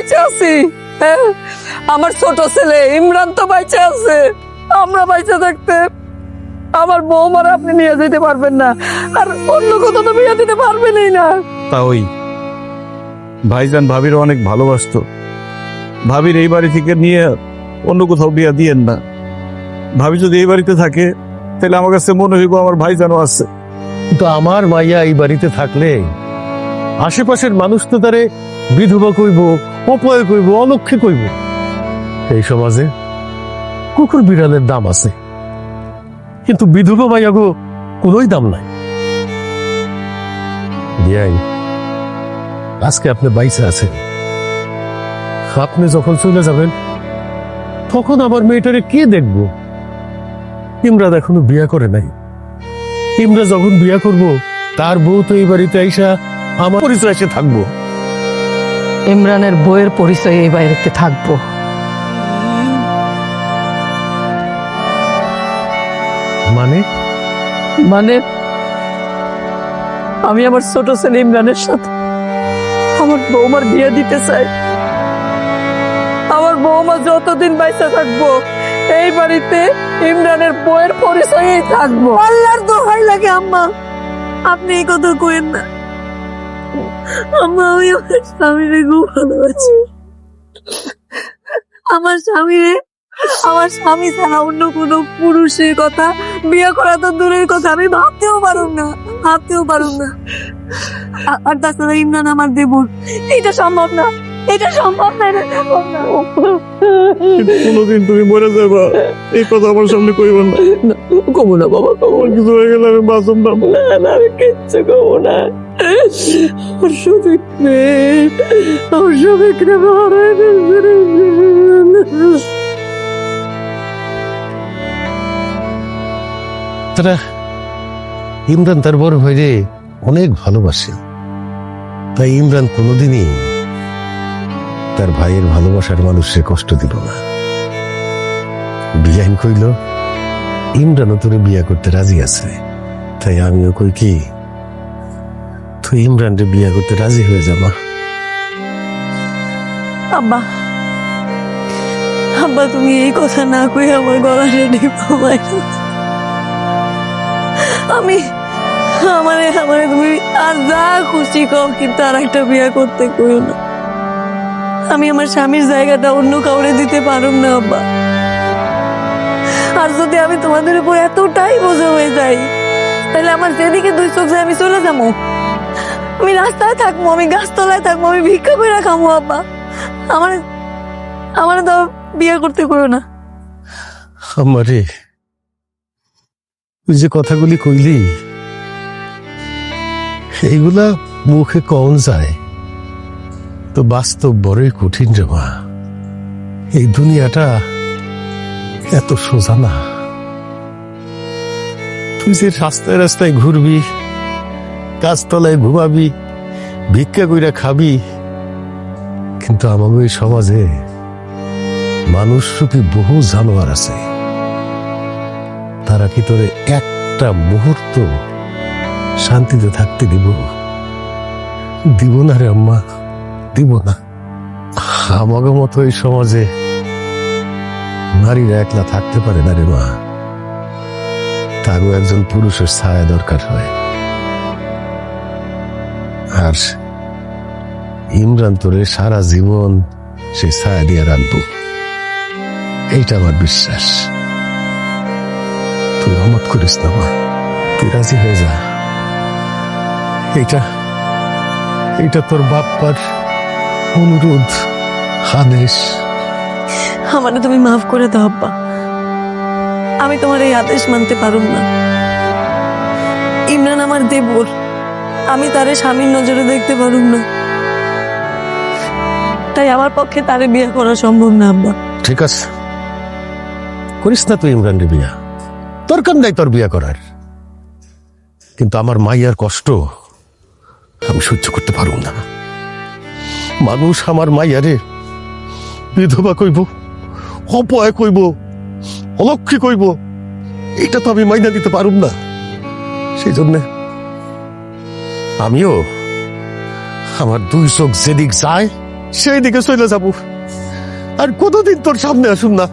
বাইচে আছি? হ্যাঁ, আমার ছোট ছেলে ইমরান তো বাইচে আছে। আমরা বাইচে থাকতে আমার বৌমার আপনি নিয়ে যেতে পারবেন না, আর অন্য কোথাও তো বিয়ে দিতে পারবেনই না। তা ওই ভাইজান ভাবির অনেক ভালোবাসতো, ভাবির এই বাড়ি থেকে নিয়ে অন্য কোথাও বিয়া দিয়েন না। ভাবি যদি এই বাড়িতে থাকে তাহলে আমার কাছে মনে হইব আমার ভাইজানও আছে। কিন্তু আমার মাইয়া এই বাড়িতে থাকলে আশেপাশের মানুষ তো তারে বিধবা কইব, অপয় কইব, অলক্ষী কইব। এই সমাজে কুকুর বিড়ালের দাম আছে, কিন্তু বিধবা মাইয়া গো কোনোই দাম নাই। বিয়াই, আজকে আপনি বাইসে আছেন, আপনি যখন চলে যাবেন তখন আমার মেয়েটারে কে দেখবো? ইমরান এখনো বিয়া করে নাই। ইমরা যখন বিয়া করব তার বউ তো এই বাড়িতে আইসা আমার পরিচয় এসে থাকবো। ইমরানের বইয়ের পরিচয়ে এই বাড়িতে থাকবো। মানে মানে আমি আমার ছোট ছেলে ইমরানের সাথে আমার বৌমার বিয়ে দিতে চাই। আমার বৌমা যতদিন বাইসা থাকবো এই বাড়িতে ইমরানের বইয়ের পরিচয়েই থাকবো। আল্লাহর দোহাই লাগে আম্মা, আপনি এই কথা কইেন না আম্মা। আমি আমার স্বামীরে খুব ভালোবাসি। আমার স্বামী ছাড়া অন্য কোনো পুরুষের কথা বিয়ে করা তো দূরের কথা, আমি ভাবতেও পারুম না। আর তাছাড়া ইমরান আমার দেবর, এটা সম্ভব না। এটা সম্ভব না। কোনোদিন তুমি মরে যাবা এই কথা আমার সামনে কইব না। কমো না বাবা, কমো না। কিছু হয়ে গেলে আমি বাঁচব না। না, আমি কিচ্ছু কমো না। আমার সবিক মেয়ে, আমার সবিক রে মারাই তারা ইমরান তার বড় ভাইরে অনেক ভালোবাসে, তাই ইমরান কোনোদিনই তার ভাইয়ের ভালোবাসার মানুষকে কষ্ট দিল না। বিয়াইন কইল ইমরানও তোরে বিয়া করতে রাজি আছে, তাই আমিও কই কি তুই ইমরানরে বিয়া করতে রাজি হয়ে যাবা। আব্বা, আব্বা তুমি এই কথা না কই আমার গলা রেডি পাবাই। আমারে তুমি আর যা খুশি কও, কিন্তু আর একটা বিয়ে করতে কইও না। আমি আমার স্বামীর জায়গাটা অন্য কাউরে দিতে পারুম না আব্বা। আর যদি আমি তোমাদের উপর এতটাই বোঝা হয়ে যাই, তাহলে আমার যেদিকে দুই চোখ যায় আমি চলে যাবো। আমি রাস্তায় থাকবো, আমি গাছতলায় থাকবো, আমি ভিক্ষা করে খাবো আব্বা। আমার তো বিয়ে করতে করো না। আমারে তুই যে কথাগুলি কইলি এইগুলা মুখে কম যায়, তো বাস্তব বড়ই কঠিন রে মা। এই দুনিয়াটা এত সোজা না। তুই যে রাস্তায় রাস্তায় ঘুরবি, গাছতলায় ঘুমাবি, ভিক্ষা কইরা খাবি, কিন্তু আমাদের এই সমাজে মানুষ রূপী বহু জানোয়ার আছে। তারা কি তোরে একটা মুহূর্ত শান্তিতে থাকতে দিব না রে আম্মা, দিব না। আমাকে মতো এই সমাজে নারীরা একলা থাকতে পারে না রে মা, তারও একজন পুরুষের ছায়া দরকার হয়। আর ইমরান তোরে সারা জীবন সে ছায়া দিয়ে রাখবো, এইটা আমার বিশ্বাস। তুই অমত করিস না মা, তুই রাজি হয়ে যা। এইটা তোর বাপ্পার অনুরোধ, আদেশ। আমারে তুমি মাফ করে দাও আব্বা, আমি তোমার এই আদেশ মানতে পারুম না। ইমরান আমার দেবর, আমি তারে স্বামীর নজরে দেখতে পারুম না, তাই আমার পক্ষে তারে বিয়ে করা সম্ভব না আব্বা। ঠিক আছে, করিস না তুই ইমরান রে বিয়া, দরকার নাই তোর বিয়া করার। কিন্তু আমার মাইয়ার কষ্ট আমি সহ্য করতে পারব না। মানুষ আমার মাইয়ারে বিধবা কইব, অপয় কইব, অলক্ষী কইব, এটা তো আমি মাইনা দিতে পারুম না। সেই জন্য আমিও আমার দুই চোখ যেদিক যায় সেই দিকে চলে যাব। আর কতদিন তোর সামনে আসুন না,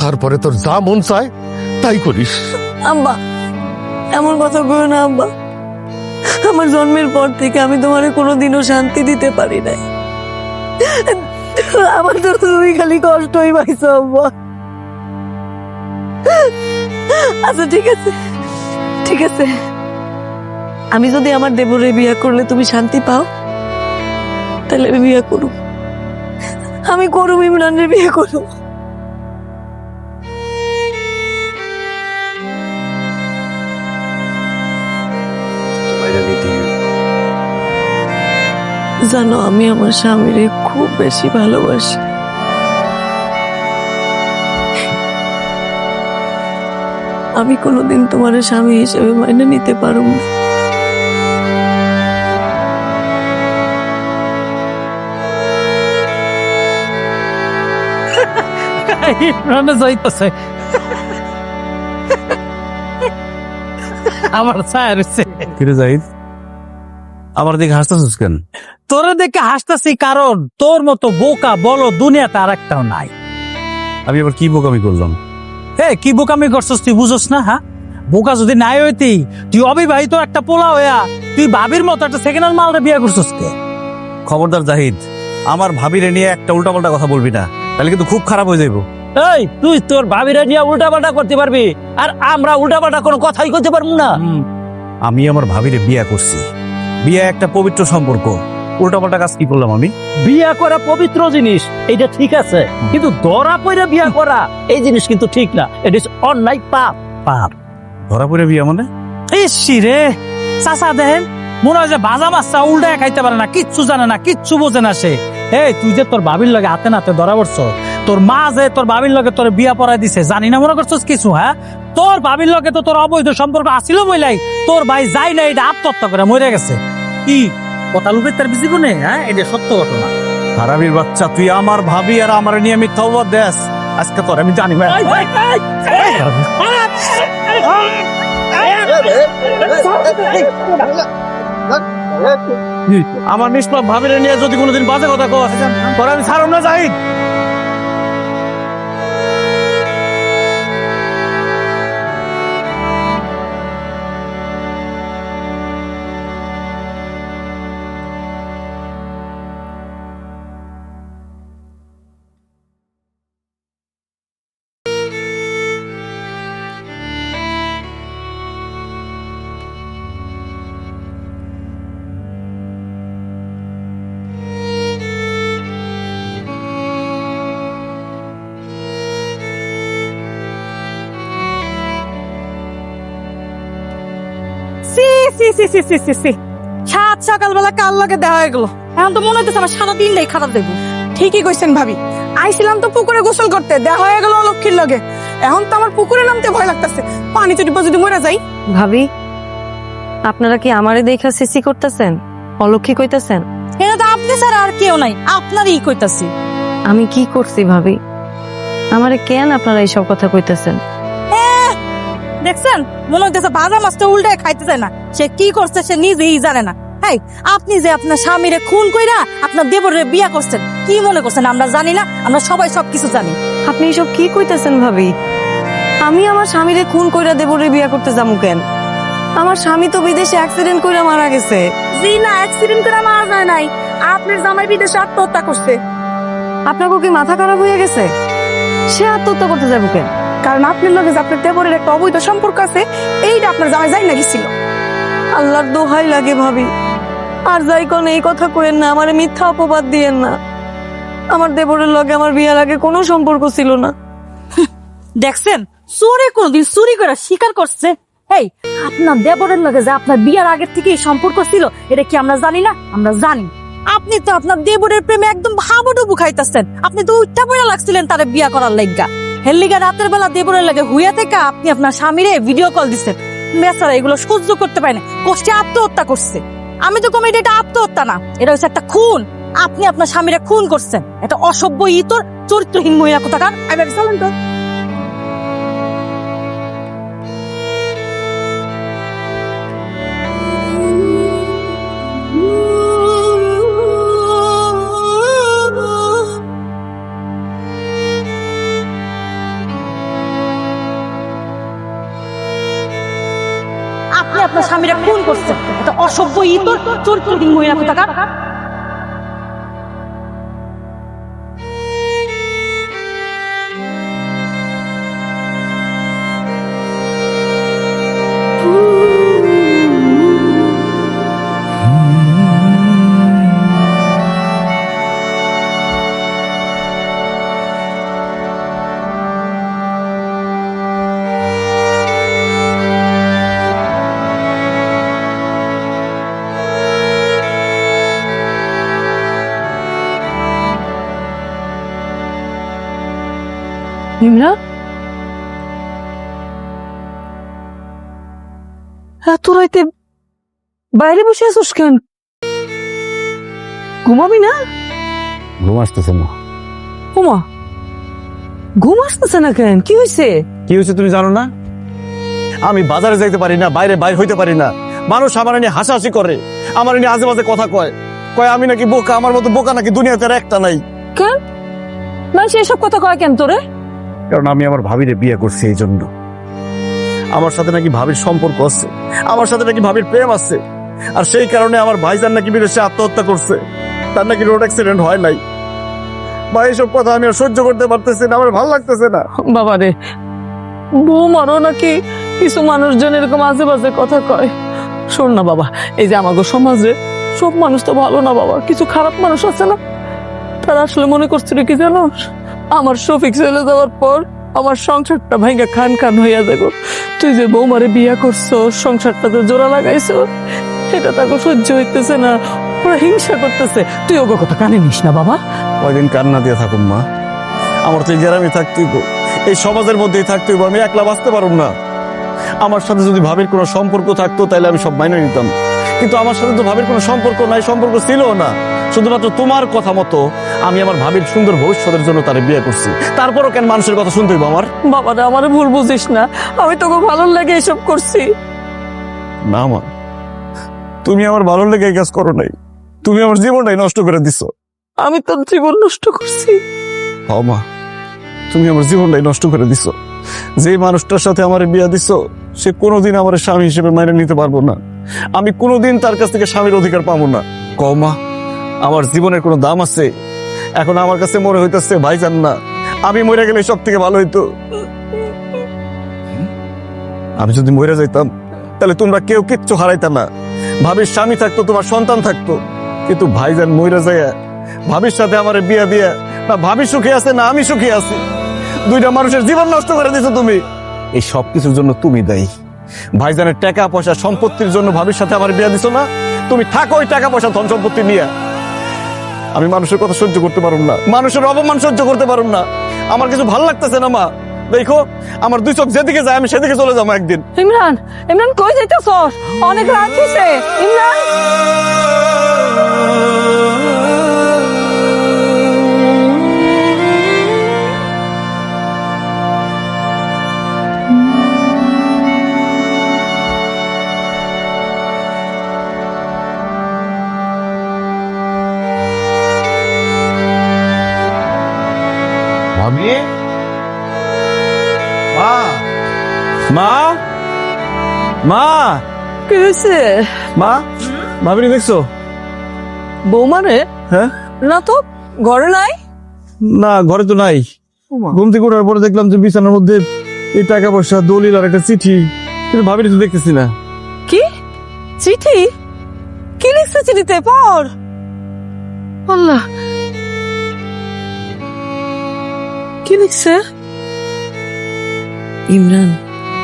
তারপরে তোর যা মন চায় তাই করিস। আব্বা, এমন কথা কইও না আব্বা। আমার জন্মের পর থেকে আমি তোমারে কোনোদিনও শান্তি দিতে পারি নাই। আমার তো তুমি খালি কষ্টই পাইছো আব্বা। আচ্ছা ঠিক আছে, ঠিক আছে, আমি যদি আমার দেবরে বিয়ে করলে তুমি শান্তি পাও, তাহলে আমি বিয়ে করব। আমি করব, ইমরানের বিয়ে করব। জানো, আমি আমার স্বামীরে খুব বেশি ভালোবাসি। আমি কোনোদিন তোমার স্বামী হিসেবে মাইনে নিতে পারব না। ইমরানে যাইতেছে আমার ছায়া রয়েছে। কিরে জাহিদ, আমার দিকে হাসতেছিস কেন? তোরে দেখে হাসতেছি কারণ তোর মতো বোকা বলো দুনিয়াতে আর একটাও নাই। আমি আবার কি বোকামি করলাম? কি বোকামি করছস তুই বুঝোস না? হ্যাঁ, বোকা যদি নাই হইতি, তুই অবিবাহিত একটা পোলা হইয়া তুই ভাবির মতো একটা সেকেন্ড হ্যান্ড মালটা বিয়ে করছস কে? খবরদার জাহিদ, আমার ভাবিরে নিয়ে একটা উল্টাপাল্টা কথা বলবি না, তাহলে কিন্তু খুব খারাপ হয়ে যাইব। তুই তোর ভাবিরা নিয়ে উল্টাপাল্টা করতে পারবি, আর আমরা উল্টাপাল্টা কোনো কথাই করতে পারবো না। আমি আমার ভাবিরে বিয়ে করছি, বিয়ে একটা পবিত্র সম্পর্ক, উল্টাপাল্টা কাজ কি করলাম আমি? বিয়া করা পবিত্র জিনিস, এটা ঠিক আছে, কিন্তু ধরা পড়ে বিয়া করা এই জিনিস কিন্তু ঠিক না। এটা অন্যায়, পাপ। পাপ ধরা পড়ে বিয়ে মানে? ইসি রে চাচা দেখেন, মনে হয় যে ভাজা মাছটা উল্টায় খাইতে পারে না, কিচ্ছু জানে না, কিচ্ছু বোঝে না সে। তুই যে তোর ভাবির লগে হাতে নাতে ধরা পড়ছ, তোর মা যে তোর ভাবির লগে তোর বিয়া পড়াই দিছে, জানি না মনে করছস কিছু? হ্যাঁ, তোর ভাবির লগে তো তোর অবৈধ সম্পর্ক আসিল বইলাই তোর ভাই যাই না, এটা আত্মহত্যা করে মরে গেছে। কি কথা লুকে তার জীবনে? হ্যাঁ, এটা সত্য ঘটনা। হারামির বাচ্চা, তুই আমার ভাবি আর আমার নিয়ে মিথ্যা অপবাদ দেস। আজকে তোর আমি জানি ভাই। আমার নিষ্পাপ ভাবিরে নিয়ে যদি কোনোদিন বাজে কথা কস, তোর আমি ছাড়ব না জাহিদ। সাত সকালবেলা কাল লাগে দেওয়া হয়ে গেল, এখন তো মনে হইতেছে আমার সারা দিনটাই খারাপ দেখবো। ঠিকই কইছেন ভাবি, আইছিলাম তো পুকুরে গোসল করতে, দেওয়া হয়ে গেল অলক্ষীর লগে। এখন তো আমার পুকুরে নামতে ভয় লাগতেছে, পানি তো ডিপো যদি মরে যাই। ভাবি, আপনারা কি আমারে দেখা সিসি করতেছেন, অলক্ষী কইতেছেন? এটা তো আপনি ছাড়া আর কেউ নাই, আপনারই কইতাছি। আমি কি করছি ভাবি? আমারে কেন আপনারা এইসব কথা কইতেছেন? দেখছেন, মনে হইতেছে ভাজা মাছটা উল্টায় খাইতেছে না, সে কি করছে সে নিজেই জানে না। হ্যাঁ, আপনি যে আপনার স্বামীরে খুন কইরা আপনার দেবরের বিয়া করছেন, কি মনে করছেন আমরা জানি না? আমরা সবাই সবকিছু জানি। আপনি এসব কি কইতেছেন ভাবি? আমি আমার স্বামীরে খুন কইরা দেবরে বিয়া করতে যামু কেন? আমার স্বামী তো বিদেশে অ্যাক্সিডেন্ট কইরা মারা গেছে। জি না, অ্যাক্সিডেন্ট করে মারা যায় নাই, আপনার জামাই বিদেশে আত্মহত্যা করছে। আপনাকে কি মাথা খারাপ হয়ে গেছে? সে আত্মহত্যা করতে যাবো কেন? কারণ আপনার লগে যে আপনার দেবরের একটা অবৈধ সম্পর্ক আছে, এইটা আপনার জামাই যাই না গেছিল। আল্লাহর দোহাই লাগে ভাবি, আর যাই কোন এই কথা কইেন না, আমারে মিথ্যা অপবাদ দিয়েন না। আমার দেবরের লগে আমার বিয়ার আগে কোনো সম্পর্ক ছিল না। দেখছেন, চোরে কোনদিন চুরি করে স্বীকার করছে? এই, আপনার দেবরের লগে যে আপনার বিয়ার আগের থেকে সম্পর্ক ছিল, এটা কি আমরা জানি না? আমরা জানি। আপনি তো আপনার দেবরের প্রেমে একদম হাবুডুবু খাইতেছেন। আপনি তো উঠা পড়া লাগছিলেন তারে বিয়া করার লাইগা। হেললিগা রাতের বেলা দেবরের লাগে হুইয়া থেকে আপনি আপনার স্বামীরে ভিডিও কল দিচ্ছেন। বেচারা এগুলো সহ্য করতে পারে না, কষ্টে আত্মহত্যা করছে। আমি তো কমি, এটা আত্মহত্যা না, এটা হচ্ছে একটা খুন। আপনি আপনার স্বামীরে খুন করছেন, এটা অসভ্য ইতর চরিত্রহীন মহিলা কোথাকার। আমি চলেন তো। আপনার স্বামীরা খুন করছে, এটা অসভ্য ইতর চরিত্রহীন মহিলা কোথাকার। ইমরান, এত রাইতে বাইরে বসে আছিস কেন? ঘুমাবি না? ঘুম আসতেছে না। ঘুমা। ঘুম আসতেছে না কেন? কি হয়েছে? কি হয়েছে তুমি জানো না? আমি বাজারে যাইতে পারি না, বাইরে বাইর হইতে পারি না। মানুষ আমার নিয়ে হাসাহাসি করে, আমার নিয়ে আজে বাজে কথা কয়। কয় আমি নাকি বোকা, আমার মতো বোকা নাকি দুনিয়াতে আর একটা নাই। কেন মানুষ এসব কথা কয় কেন তোরে? কারণ আমি আমার ভাবিরে বিয়ে করছি, এই জন্য। আমার সাথে নাকি ভাবির সম্পর্ক আছে, আমার সাথে নাকি ভাবির প্রেম আছে, আর সেই কারণে আমার ভাইজান নাকি বিদেশে আত্মহত্যা করছে, তার নাকি রোড অ্যাক্সিডেন্ট হয় নাই। বা এইসব কথা আমি আর সহ্য করতে পারতেছি না, আমার ভালো লাগতেছে না। বাবা রে, বৌমারও নাকি কিছু মানুষজন এরকম আজে বাজে কথা কয়। শোন না বাবা, এই যে আমাদের সমাজে সব মানুষ তো ভালো না বাবা, কিছু খারাপ মানুষ আছে না। তারা আসলে মনে করছিল কি জানো, আমার শফিক চলে যাওয়ার পর আমার সংসারটা ভাঙ্গা খান খান হইয়া যাবো। তুই যে বৌমারে বিয়া করছো, সংসারটাতে জোড়া লাগাইছো, সেটা তাকে সহ্য হইতেছে না, ওরা হিংসা করতেছে। তুই ওগো কথা কানে নিস না বাবা। কয়দিন কান্না দিয়ে থাকুন মা, আমার তো এই গ্রামে থাকতে হইব, এই সমাজের মধ্যেই থাকতে হইব, আমি একলা বাঁচতে পারুম না। আমার সাথে যদি ভাবির কোনো সম্পর্ক থাকতো তাহলে আমি সব মাইনে নিতাম, কিন্তু আমার সাথে তো ভাবির কোনো সম্পর্ক নাই, সম্পর্ক ছিল না। শুধুমাত্র তোমার কথা মতো আমি আমার ভাবির সুন্দর ভবিষ্যতের জন্য তারে বিয়ে করছি। তারপরও কেন মানুষের কথা শুনতে হইব আমার? বাবা রে, আমারে ভুল বুঝিস না, আমি তোকে ভালো লাগে এসব করছি। না মা, তুমি আমার ভালো লেগে এই কাজ করো নাই, তুমি আমার জীবনটাই নষ্ট করে দিছো। আমি তোর জীবন নষ্ট করছি? হ মা, তুমি আমার জীবনটাই নষ্ট করে দিছো। যে মানুষটার সাথে আমার বিয়ে দিছো, সে কোনোদিন আমার স্বামী হিসেবে মেনে নিতে পারবো না। আমি কোনোদিন তার কাছ থেকে স্বামীর অধিকার পাবো না। কও মা, আমার জীবনের কোনো দাম আছে? এখন আমার কাছে মনে হইতেছে ভাইজান না, আমি মরে গেলে সব থেকে ভালো হইতো। আমি যদি মরে যাইতাম তাহলে তোমরা কেউ কিচ্ছু হারাইতাম না। ভাবির স্বামী থাকতো, তোমার সন্তান থাকতো, কিন্তু ভাইজান মরে যায় ভাবির সাথে আমার বিয়ে দিয়ে, না ভাবি সুখী আছে না আমি সুখী আছি। দুইটা মানুষের জীবন নষ্ট করে দিছো তুমি। এই সব কিছুর জন্য তুমি দায়ী। ভাইজানের টাকা পয়সা সম্পত্তির জন্য ভাবির সাথে আমার বিয়ে দিছো না? তুমি থাকো ওই টাকা পয়সা ধন সম্পত্তি নিয়ে। আমি মানুষের কথা সহ্য করতে পারুম না, মানুষের অপমান সহ্য করতে পারুম না। আমার কিছু ভালো লাগতেছে না মা। দেখো আমার দুই চোখ যেদিকে যায় আমি সেদিকে চলে যাবো একদিন। ইমরান, ইমরান কই যাইতেছস? অনেক রাত হইছে ইমরান। ভাবি, মা, মা, মা, কি হয়েছে? মা, ভাবিনি দেখছো? বৌমা রে? হ্যাঁ, না তো, ঘরে নাই। না ঘরে তো নাই। ঘুম থেকে ওঠার পরে দেখলাম যে বিছানার মধ্যে এই টাকা পয়সা, দলিল আর একটা চিঠি, কিন্তু ভাবিনি তো দেখতেছি না। কি চিঠি? কি লিখছে চিঠিতে? পড়। আল্লাহ, কি লিখছে? ইমরান,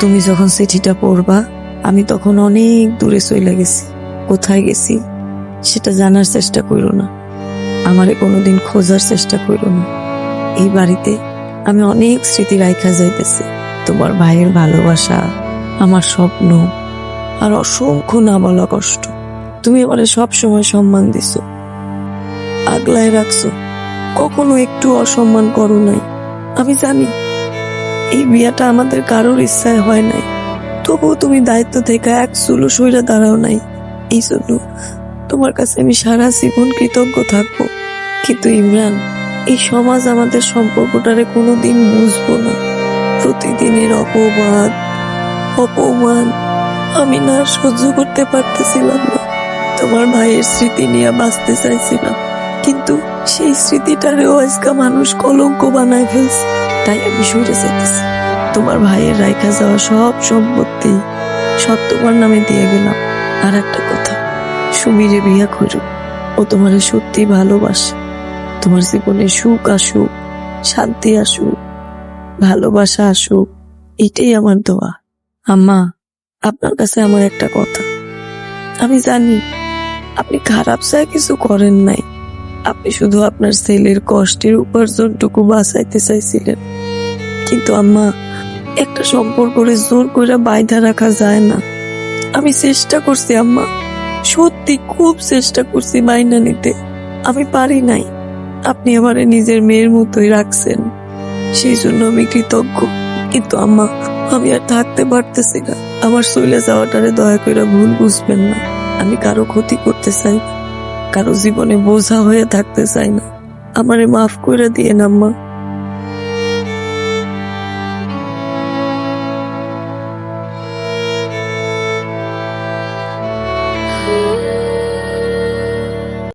তুমি যখন চিঠিটা পড়বা আমি তখন অনেক দূরে চলে গেছি। কোথায় গেছি সেটা জানার চেষ্টা করো না, আমারে কোনোদিন খোঁজার চেষ্টা করো না। এই বাড়িতে আমি অনেক স্মৃতি রাইখা যাইতেছি, তোমার ভাইয়ের ভালোবাসা, আমার স্বপ্ন, আর অসংখ্য না বলা কষ্ট। তুমি আমারে সব সময় সম্মান দিছো, আগলায় রাখছো, কখনো একটু অসম্মান করো নাই। আমি জানি এই বিয়াটা আমাদের কারোর ইচ্ছায় হয় নাই, তবুও তুমি দায়িত্ব থেকে এক চুলো সইরা দাঁড়াও নাই। এই জন্য তোমার কাছে আমি সারা জীবন কৃতজ্ঞ থাকবো। কিন্তু ইমরান, এই সমাজ আমাদের সম্পর্কটারে কোনোদিন বুঝবো না। প্রতিদিনের অপবাদ, অপমান আমি না আর সহ্য করতে পারতেছিলাম না। তোমার ভাইয়ের স্মৃতি নিয়ে বাঁচতে চাইছিলাম, কিন্তু সেই স্মৃতিটারেও আজকা মানুষ কলঙ্ক বানায় ফেলছে। তাই আমি সরে যেতেছি। তোমার ভাইয়ের রাইখা যাওয়া সব সম্পত্তি সব তোমার নামে দিয়ে গেলাম। আর একটা কথা, সুমিরে বিয়া করো। ও তোমারে সত্যি ভালোবাসে। তোমার জীবনে সুখ আসুক, শান্তি আসুক, ভালোবাসা আসুক, এটাই আমার দোয়া। আম্মা, আপনার কাছে আমার একটা কথা। আমি জানি আপনি খারাপ চাই কিছু করেন নাই। আপনি শুধু আপনার ছেলের কষ্টের উপার্জনটুকু বাঁচাইতে চাইছিলেন। কিন্তু আম্মা, একটা সম্পর্করে জোর করে বাইধা রাখা যায় না। আমি চেষ্টা করছি আম্মা, সত্যি খুব চেষ্টা করছি মাইনা নিতে। আমি পারি নাই। আপনি আমারে নিজের মেয়ের মতোই রাখছেন, সেই জন্য আমি কৃতজ্ঞ। কিন্তু আম্মা, আমি আর থাকতে পারতেছি না। আমার চলে যাওয়াটারে দয়া করে ভুল বুঝবেন না। আমি কারো ক্ষতি করতে চাই না, কারো জীবনে বোঝা হয়ে থাকতে চাই না। আমারে মাফ করে দিয়ে আম্মা।